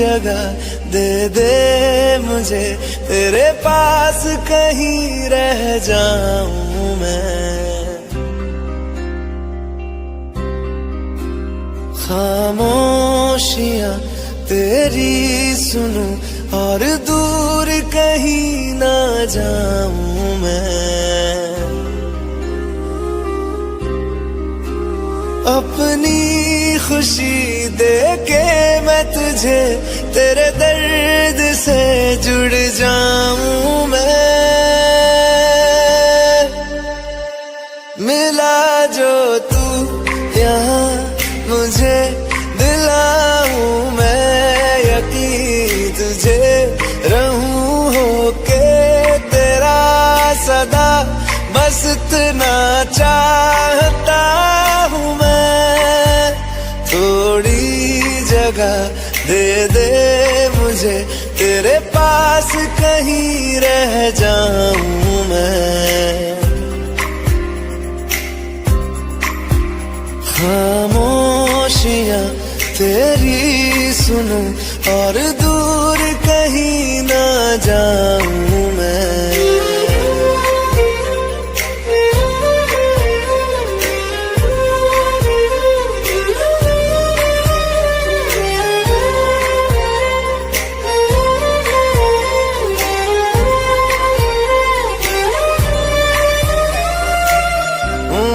जगह दे दे मुझे, तेरे पास कहीं रह जाऊं मैं। खामोशियां तेरी सुनूं और दूर कहीं ना जाऊं मैं। अपनी खुशी दे के मैं तुझे, तेरे दर्द से जुड़ जाऊं मैं। मिला जो तू यहाँ मुझे, दिलाऊं मैं यकीन तुझे, रहूं होके तेरा सदा, बस इतना चाहता हूँ मैं। थोड़ी जगह दे दे मुझे, तेरे पास कहीं रह जाऊं मैं। खामोशियां तेरी सुनूं और दूर कहीं ना जाऊं मैं।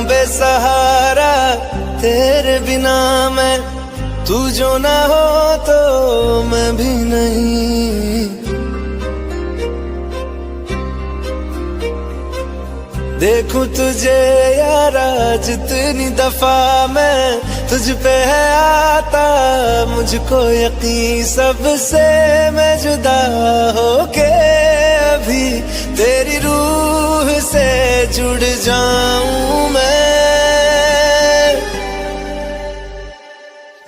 बेसहारा तेरे बिना मैं, तू जो ना हो तो मैं भी नहीं। देखूं तुझे यारा जितनी दफा मैं, तुझ पे है आता मुझको यकीन, सबसे मैं जुदा होके अभी तेरी रूह से जुड़ जाऊं मैं।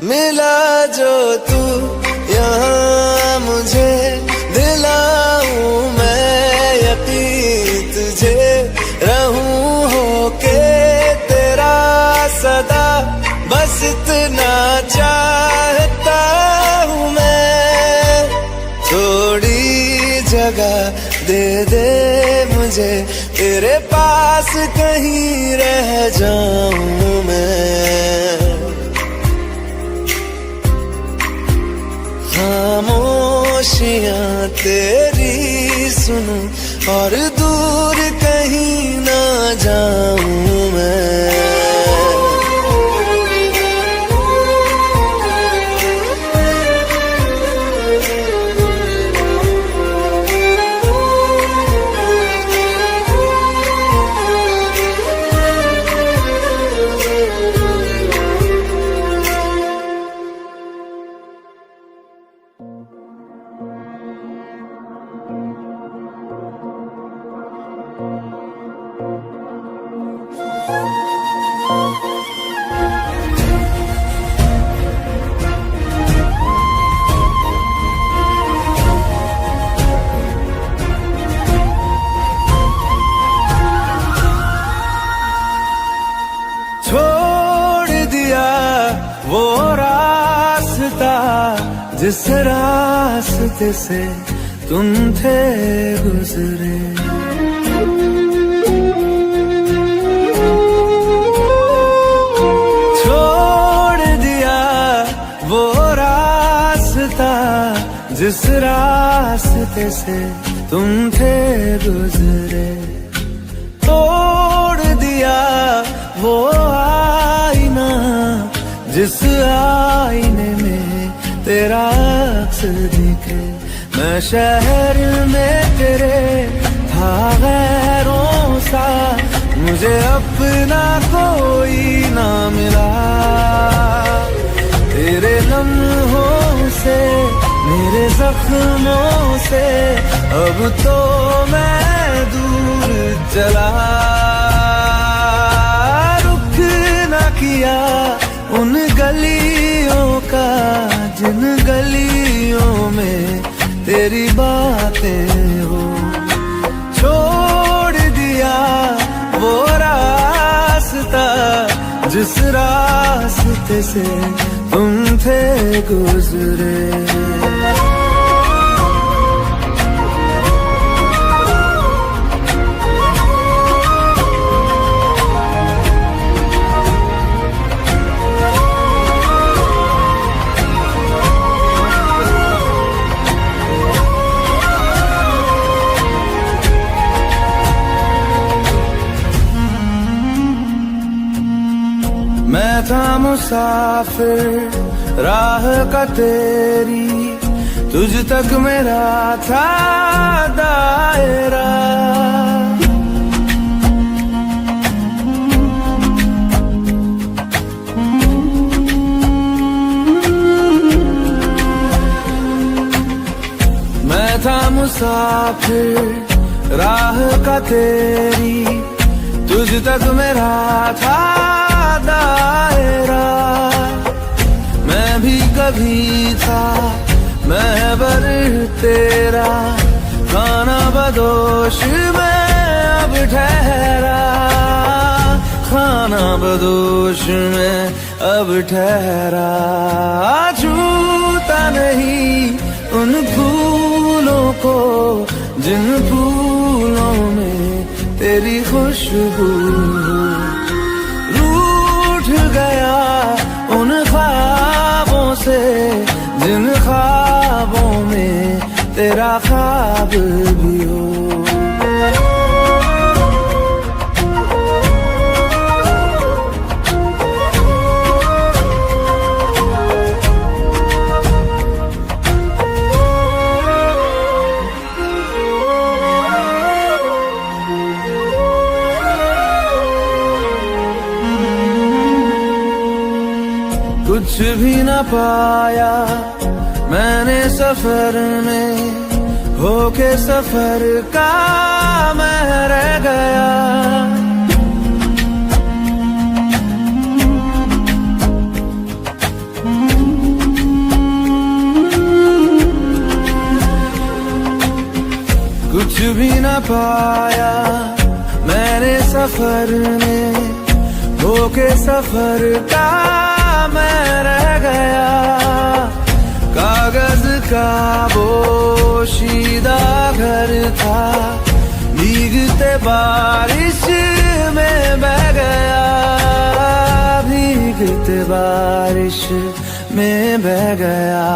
मिला जो तू यहाँ मुझे, दिलाऊं मैं यकीन तुझे, रहूं होके तेरा सदा, बस इतना चाहता हूँ मैं। थोड़ी जगह दे दे मुझे, तेरे पास कहीं रह जाऊं मैं। खामोशियां तेरी सुनूं और दूर कहीं ना जाऊं मैं। छोड़ दिया वो रास्ता जिस रास्ते से तुम थे गुजरे। छोड़ दिया वो रास्ता जिस रास्ते से तुम थे गुजरे। तोड़ दिया वो आईना जिस आईने में तेरा अक्स दिखे। मैं शहर में तेरे था गैरों सा, मुझे अपना कोई ना मिला। तेरे लम्हों से मेरे जख्मों से अब तो मैं दूर चला। रुख ना किया उन गलियों का जिन गलियों में तेरी बातें हो। छोड़ दिया वो रास्ता जिस रास्ते से तुम थे गुजरे। मुसाफिर राह का तेरी, तुझ तक मेरा था दायरा। मैं था मुसाफिर राह का तेरी, तुझ तक मेरा था दायरा। मैं भी कभी था महबर तेरा, खाना बदोश में अब ठहरा, खाना बदोश में अब ठहरा। छूता नहीं उन फूलों को जिन फूलों में तेरी खुशबू, रूठ गया उन ख्वाबों से जिन ख्वाबों में तेरा ख्वाब भी हो। कुछ भी न पाया मैंने सफर में, होके सफर का मैं रह गया। कुछ भी न पाया मैंने सफर में, होके सफर का मैं रह गया। कागज का बोशीदा घर था, भीगते बारिश में बह गया, भीगते बारिश में बह गया।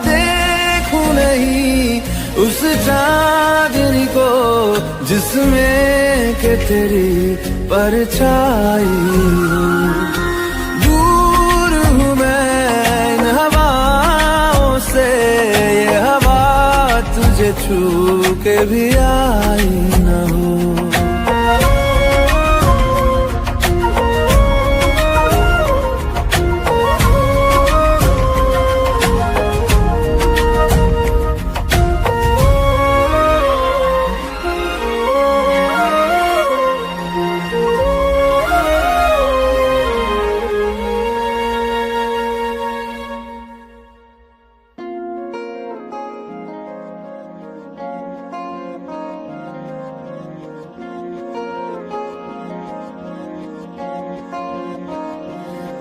देखूं नहीं उस चांदनी को जिसमें के तेरी परछाई, ये हवा तुझे छू के भी आई न हो।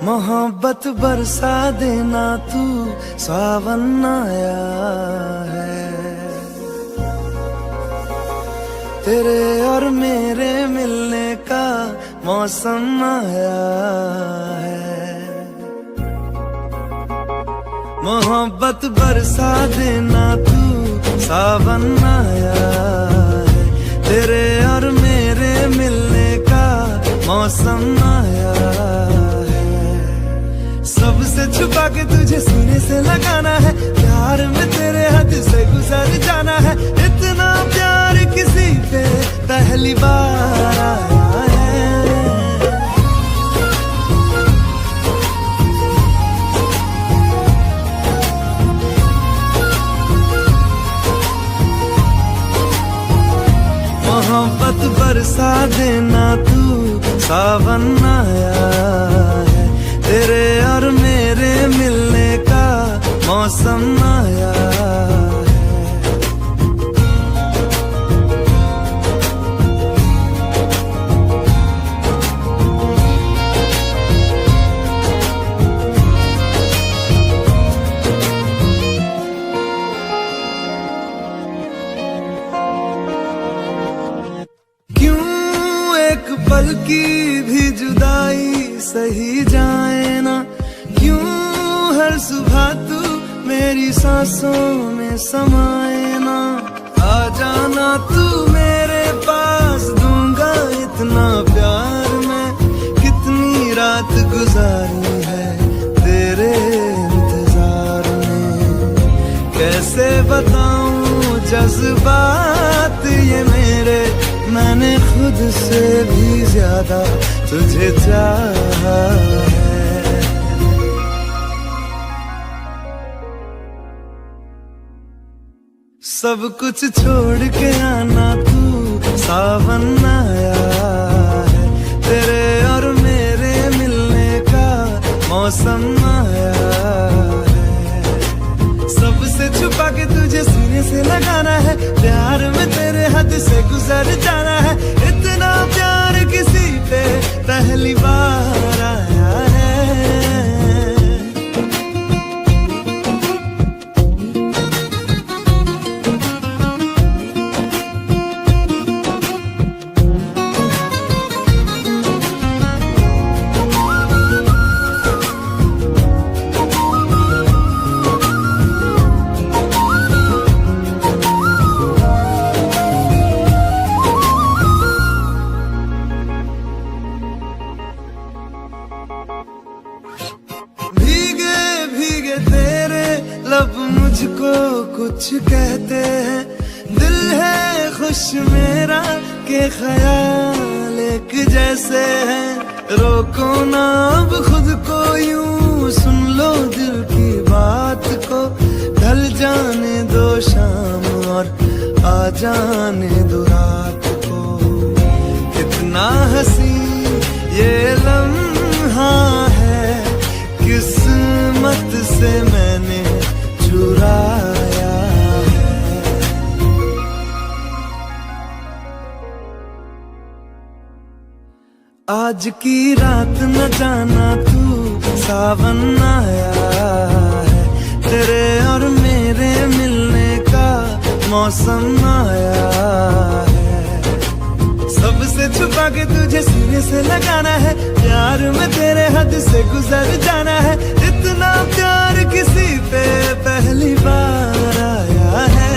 मोहब्बत बरसा देना तू, सावन आया है। तेरे और मेरे मिलने का मौसम आया है। मोहब्बत बरसा देना तू, सावन आया है। तेरे और मेरे मिलने का मौसम आया है। सबसे छुपा के तुझे सीने से लगाना है, प्यार में तेरे हद से गुजर जाना है। इतना प्यार किसी पे पहली बार आया है। मोहब्बत बरसा देना तू, सावन आया है। तेरे और मेरे मिलने का मौसम आया है। पल की भी जुदाई सही जाए ना, क्यों हर सुबह तू मेरी सांसों में समाए ना। आ जाना तू मेरे पास, दूंगा इतना प्यार मैं, कितनी रात गुजारी बताऊं जज्बात ये मेरे, मैंने खुद से भी ज्यादा तुझे चाहा है। सब कुछ छोड़ के आना तू, सावन आया है, तेरे और मेरे मिलने का मौसम आया है। सबसे छुपा के तुझे सीने से लगाना है, प्यार में तेरे हद से गुजर जाना है। इतना प्यार किसी पे पहली बार आया है। लब मुझको कुछ कहते हैं, दिल है खुश मेरा के ख्याल एक जैसे हैं। रोको ना अब खुद को यूं, सुन लो दिल की बात को। ढल जाने दो शाम और आ जाने दो रात को। कितना हंसी ये लम्हा है, किस्मत से मैंने चुराया है। आज की रात न जाना तू, सावन आया है, तेरे और मेरे मिलने का मौसम आया है। सबसे छुपा के तुझे सीने से लगाना है, प्यार में तेरे हद से गुजर जाना है। इतना प्यार किसी पे पहली बार आया है।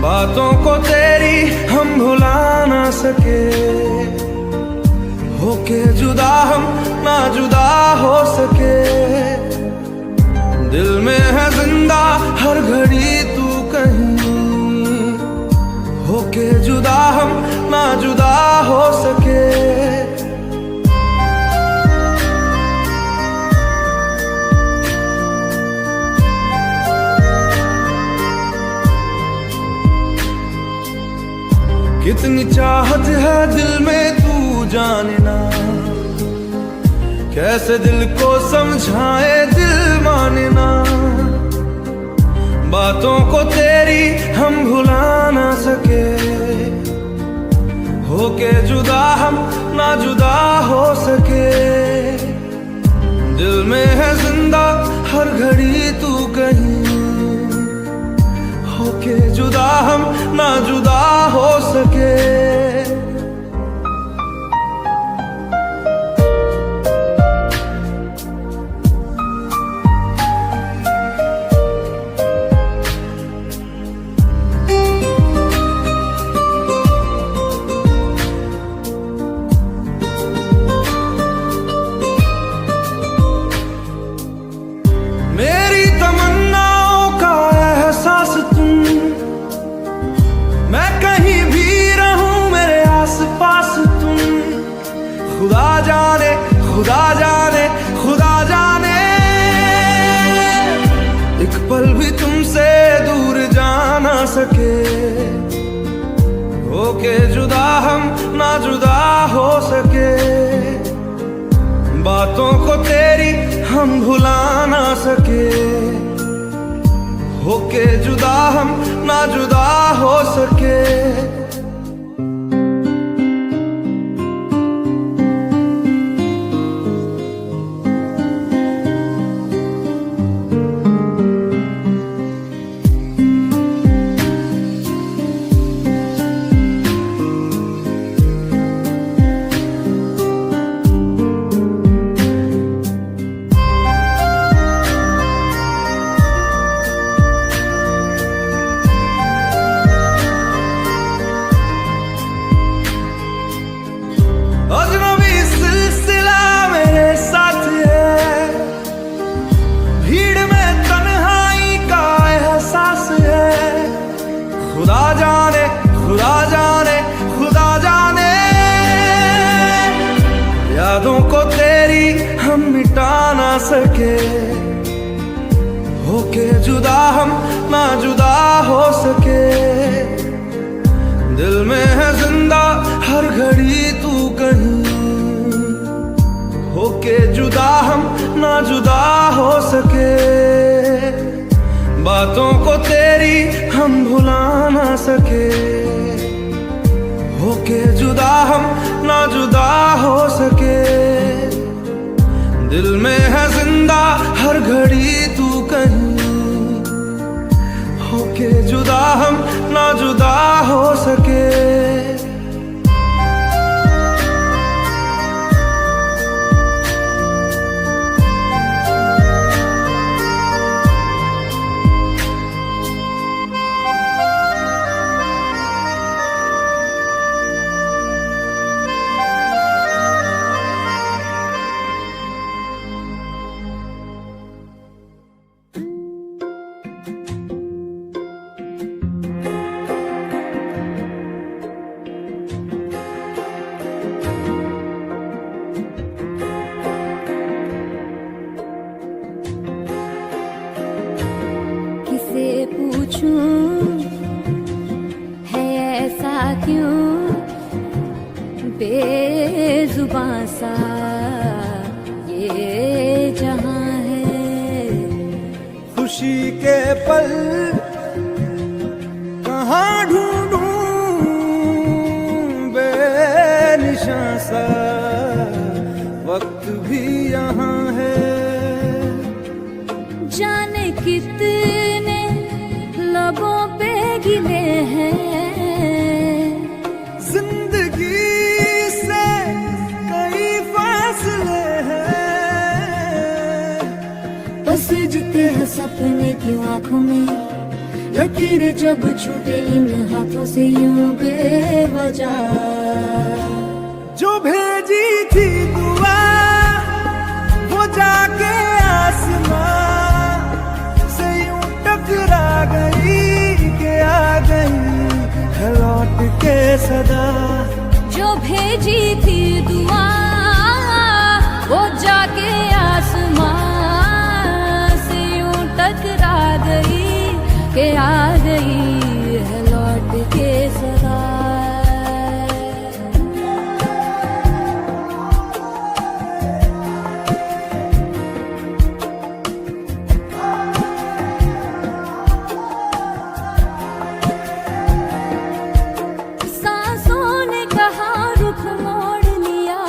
बातों को तेरी हम भुला ना सके, होके जुदा हम ना जुदा हो सके। दिल में है जिंदा हर घड़ी तू कहीं, होके जुदा हम ना जुदा हो सके। कितनी चाहत है दिल में तू जाने ना, कैसे दिल को समझाए दिल माने ना। बातों को तेरी हम भुला ना सके, होके जुदा हम ना जुदा हो सके। दिल में है जिंदा हर घड़ी तू कहीं, होके जुदा हम ना जुदा हो सके। मेरी तमन्नाओं का एहसास तुम, मैं कभी तुमसे दूर जा ना सके, होके जुदा हम ना जुदा हो सके। बातों को तेरी हम भुला ना सके, होके जुदा हम ना जुदा हो सके। अजनबी सिलसिला मेरे साथ है, भीड़ में तन्हाई का एहसास है। खुदा जाने खुदा जाने खुदा जाने, यादों को तेरी हम मिटा ना सके, होके जुदा हम ना जुदा हो सके। दिल में है जिंदा हर घड़ी तू कहीं, होके जुदा हम ना जुदा हो सके। बातों को तेरी हम भुला ना सके, होके जुदा हम ना जुदा हो सके। दिल में है जिंदा हर घड़ी तू कहीं, होके जुदा हम ना जुदा हो सके। किसे पूछूं है ऐसा क्यों बेजुबां सा ये जहां है। खुशी के पल कहाँ ढूंढूं बेनिशां सा, वक्त भी यहाँ है। जाने कितने लबों पे गिले हैं, जिंदगी से कई फासले हैं। बस जीते हैं सपने की आंखों में, लकीरें जब छूटे इन हाथों से यूं बेवजह। जो भेजी थी दुआ वो जाके आसमां से यूं टकरा गई कि आ गई है लौट के सदा। जो भेजी थी दुआ वो जाके आसमां से यूं टकरा गई कि आ गई है लौट के सदा। सांसों ने कहा रुख मोड़ लिया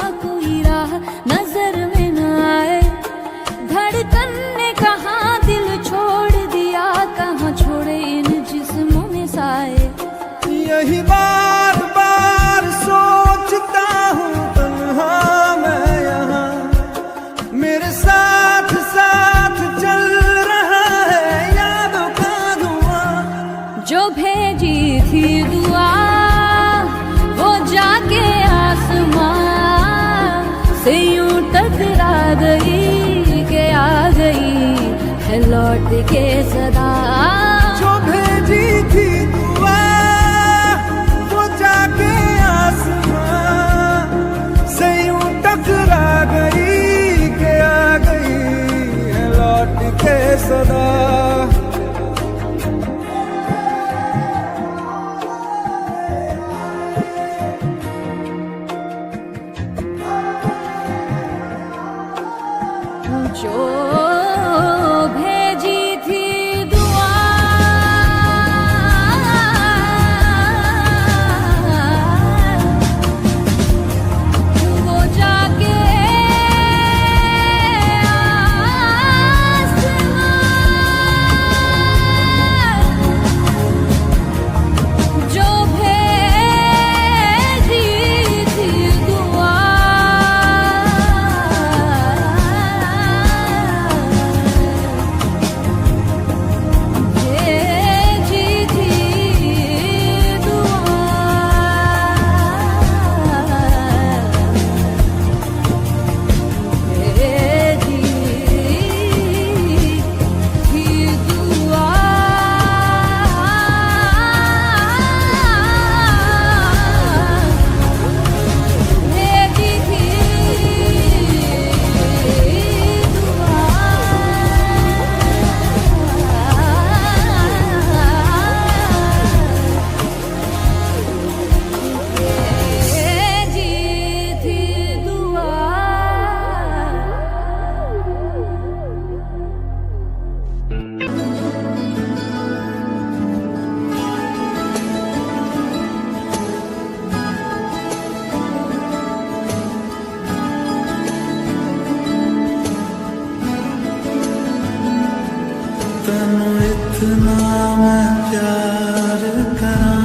कितना मैं प्यार करा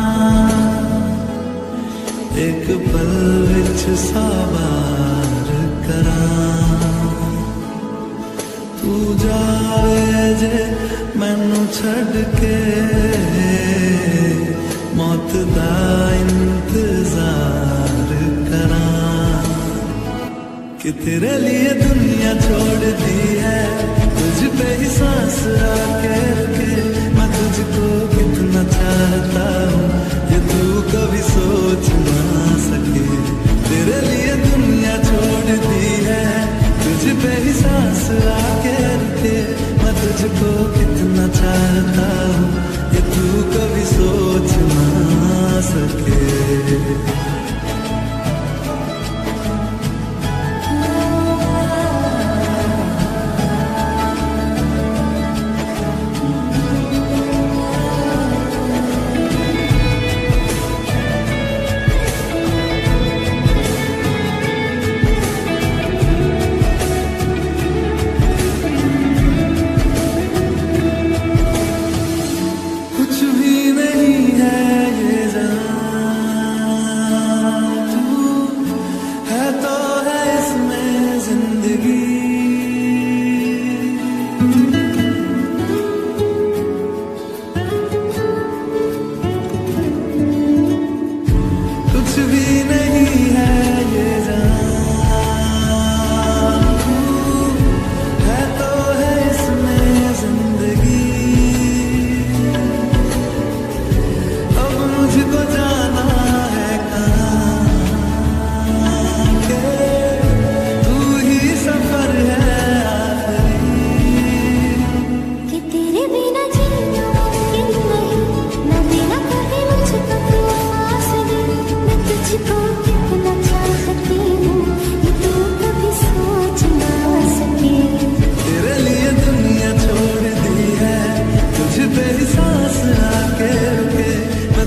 एक पल विच सवार करा तू जावे जे मैनू छड़ के मौत दा इंतजार करा कि तेरे लिए दुनिया छोड़ दी है तुझ पे ही सांस आके रखे मैं तुझको कितना चाहता हूँ ये तू कभी सोच ना सके तेरे लिए दुनिया छोड़ दी है तुझ पे ही सांस आके रखे मैं तुझको कितना चाहता हूँ ये तू कभी सोच ना सके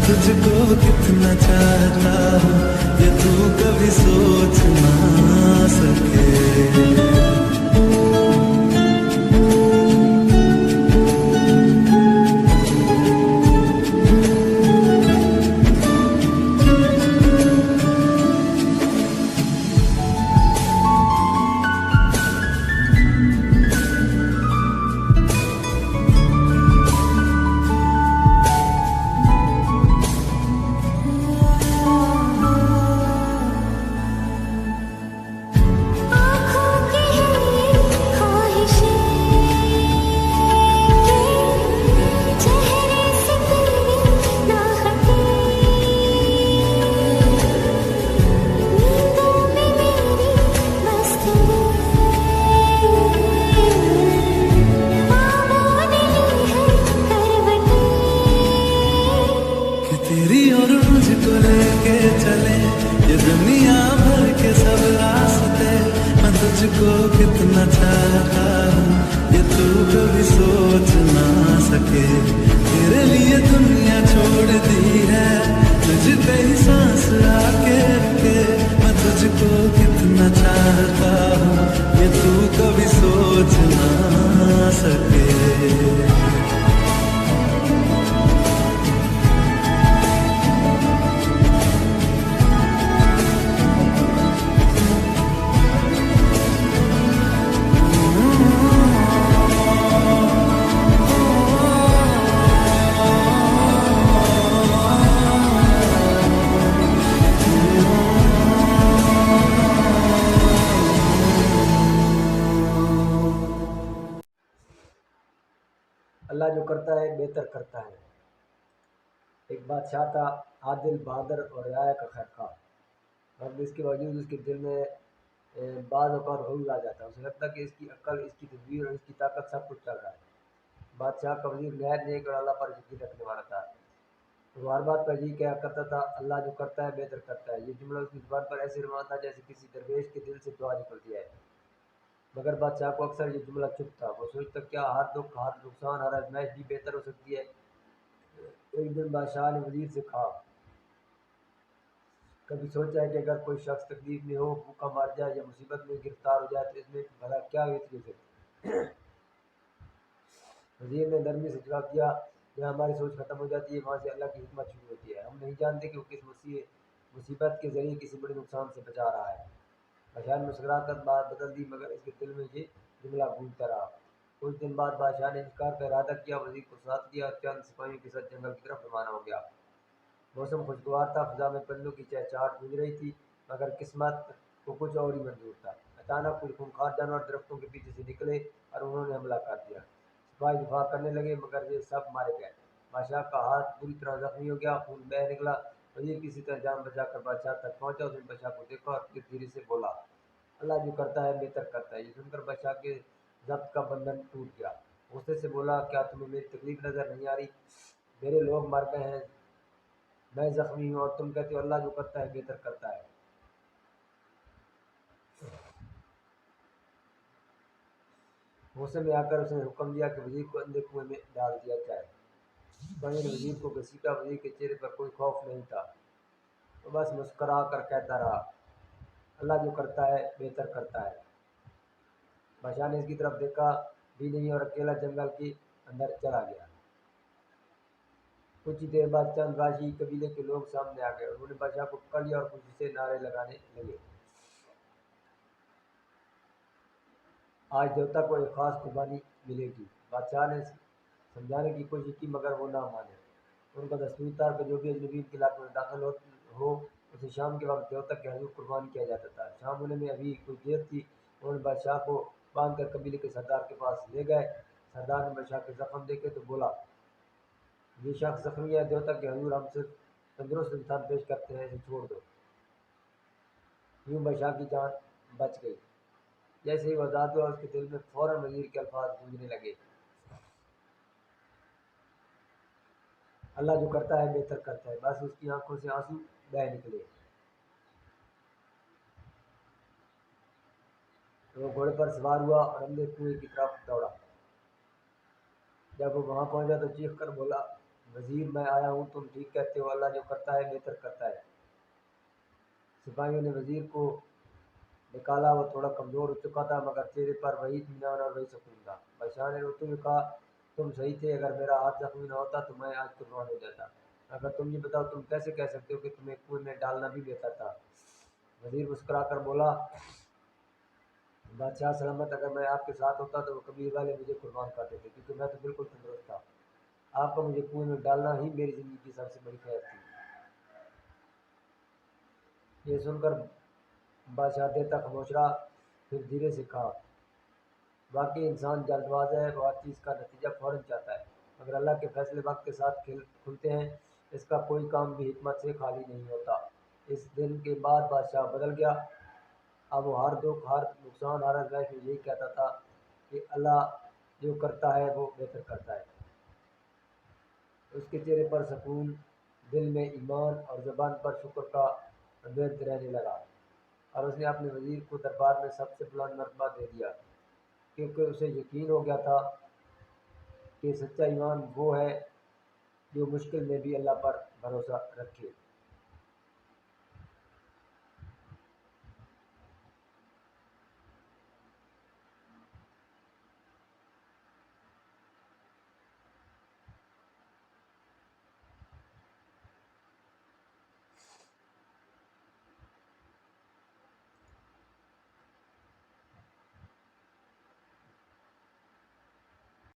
तुझको कितना चाहता हूँ ये तू कभी सोच ना सके तेरी और मुझको लेके चले ये दुनिया भर के सब रास्ते मैं तुझको कितना चाहता हूँ ये तू कभी सोच ना सके तेरे लिए दुनिया छोड़ दी है तुझ पे ही सांस आके रखे मैं तुझको कितना चाहता हूँ ये तू कभी सोच ना सके अल्लाह जो करता है बेहतर करता है। एक बादशाह था आदिल बहादुर और राय का खैरखा और इसके बावजूद उसके दिल में बाज़ औक़ात ग़ुरूर आ जाता है। उसे लगता कि इसकी अक्ल, इसकी तदबीर और इसकी ताकत सब कुछ चल रहा है। बादशाह का वज़ीर नहायत नेक और अल्लाह पर यकीन रखने वाला था। वो हर बात पर यही कहा करता था, अल्लाह जो करता है बेहतर करता है। ये जुमला उसकी ज़ुबान पर ऐसे रवान था जैसे किसी दरवेश के दिल से दुआ निकलती है। मगर बादशाह को अक्सर ये जुमला चुप था। वो सोचता क्या हर दुख, हर नुकसान, हर आजमाइश भी बेहतर हो सकती है। एक दिन बादशाह ने वज़ीर से कहा, कभी सोचा है कि अगर कोई शख्स तकलीफ में हो, भूखा मर जाए या मुसीबत में गिरफ्तार हो जाए तो इसमें भला क्या बेहतरी हो सकती है। वज़ीर ने नरमी से जवाब दिया, जहाँ हमारी सोच ख़त्म हो जाती है वहाँ से अल्लाह की हिकमत शुरू होती है। हम नहीं जानते कि वो किस मुसीबत के ज़रिए किसी बड़े नुकसान से बचा रहा है। बादशाह ने मुस्कुराकर बात बदल दी, मगर इसके दिल में ये जुमला गूंजता रहा। कुछ दिन बाद बादशाह ने शिकार का इरादा किया, वज़ीर को साथ लिया और चंद सिपाहियों के साथ जंगल की तरफ रवाना हो गया। मौसम खुशगवार था, फ़िज़ा में परिंदों की चहचहाट गूंज रही थी, मगर किस्मत को कुछ और ही मंजूर था। अचानक कुछ खूंखार जानवर दरख्तों के पीछे से निकले और उन्होंने हमला कर दिया। सिपाही दिफा करने लगे, मगर वे सब मारे गए। बादशाह का हाथ बुरी तरह जख्मी हो गया, खून बह निकला। वज़ीर किसी तरह जान बचाकर बादशाह तक पहुंचा। उसने बादशाह को देखा और फिर धीरे से बोला, अल्लाह जो करता है बेहतर करता है। ये सुनकर बादशाह के ज़ब्त का बंधन टूट गया। गुस्से से बोला, क्या तुम्हें मेरी तकलीफ नज़र नहीं आ रही? मेरे लोग मर गए हैं, मैं ज़ख्मी हूँ और तुम कहते हो अल्लाह जो करता है बेहतर करता है। गुस्से में आकर उसने हुक्म दिया कि वज़ीर को अंधे कुएं में डाल दिया जाए। सिपाही ने वज़ीर को घसीटा। वज़ीर के चेहरे पर कोई खौफ नहीं था, वो बस मुस्करा कर कहता रहा, अल्लाह जो करता है बेहतर करता है। बादशाह ने इसकी तरफ देखा भी नहीं और अकेला जंगल के अंदर चला गया। कुछ ही देर बाद चंद राशि कबीले के लोग सामने आ गए। उन्होंने बादशाह को पकड़ लिया और खुशी से नारे लगाने लगे, आज देवता को एक खास कुर्बानी मिलेगी। बादशाह ने समझाने की कोशिश की, मगर वो ना माने। उनका दस्तूर था कि जो भी अजनबी के इलाके में दाखिल हो उसे शाम के वक्त देवता के हजूर कुर्बान किया जाता था। शाम होने में अभी कोई देर थी। उन्होंने बादशाह को बांध कर कबीले के सरदार के पास ले गए। सरदार ने बादशाह के जख्म देखे तो बोला, ये शख्स जख्मी है, देवता के हजूर हम सिर्फ तंदुरुस्त इंसान पेश करते हैं, इसे छोड़ दो। यूं बादशाह की जान बच गई। जैसे ही वो आज़ाद हुआ, उसके दिल में फौरन वज़ीर के अल्फाज गूंजने लगे, अल्लाह जो करता है बेहतर करता है। बस उसकी आंखों से आंसू बह निकले। तो वो घोड़े पर सवार हुआ और अंधे कुएं की तरफ दौड़ा। जब वो वहां पहुंचा तो चीख कर बोला, वज़ीर मैं आया हूँ, तुम ठीक कहते हो, अल्लाह जो करता है बेहतर करता है। सिपाहियों ने वज़ीर को निकाला। वो थोड़ा कमज़ोर हो चुका था, मगर चेहरे पर वही इत्मीनान और वही सुकून था। बादशाह ने रोते हुए कहा, तुम सही थे, अगर मेरा हाथ जख्मी न होता तो मैं आज कुर्बान हो जाता। अगर तुम ये बताओ, तुम कैसे कह सकते हो कि तुम्हें कुएं में डालना भी बेहतर था? वज़ीर मुस्कुराकर बोला, बादशाह सलामत, अगर मैं आपके साथ होता तो वो कबीले वाले मुझे कुर्बान कर देते, क्योंकि मैं तो बिल्कुल तंदुरुस्त था। आपका मुझे कुएं में डालना ही मेरी ज़िंदगी की सबसे बड़ी खैर थी। ये सुनकर बादशाह देर तक खामोश रहा, फिर धीरे से कहा, वाकई इंसान जल्दबाज है, वो हर चीज़ का नतीजा फ़ौरन चाहता है, मगर अल्लाह के फैसले वक्त के साथ खुलते हैं। इसका कोई काम भी हिकमत से खाली नहीं होता। इस दिन के बाद बादशाह बदल गया। अब वो हर दुख, हर नुकसान, हर आज़माइश में यही कहता था कि अल्लाह जो करता है वो बेहतर करता है। उसके चेहरे पर सुकून, दिल में ईमान और ज़बान पर शुक्र का नृत्य रहने लगा। और उसने अपने वज़ीर को दरबार में सबसे बुलंद मर्तबा दे दिया, क्योंकि उसे यकीन हो गया था कि सच्चा ईमान वो है जो मुश्किल में भी अल्लाह पर भरोसा रखे।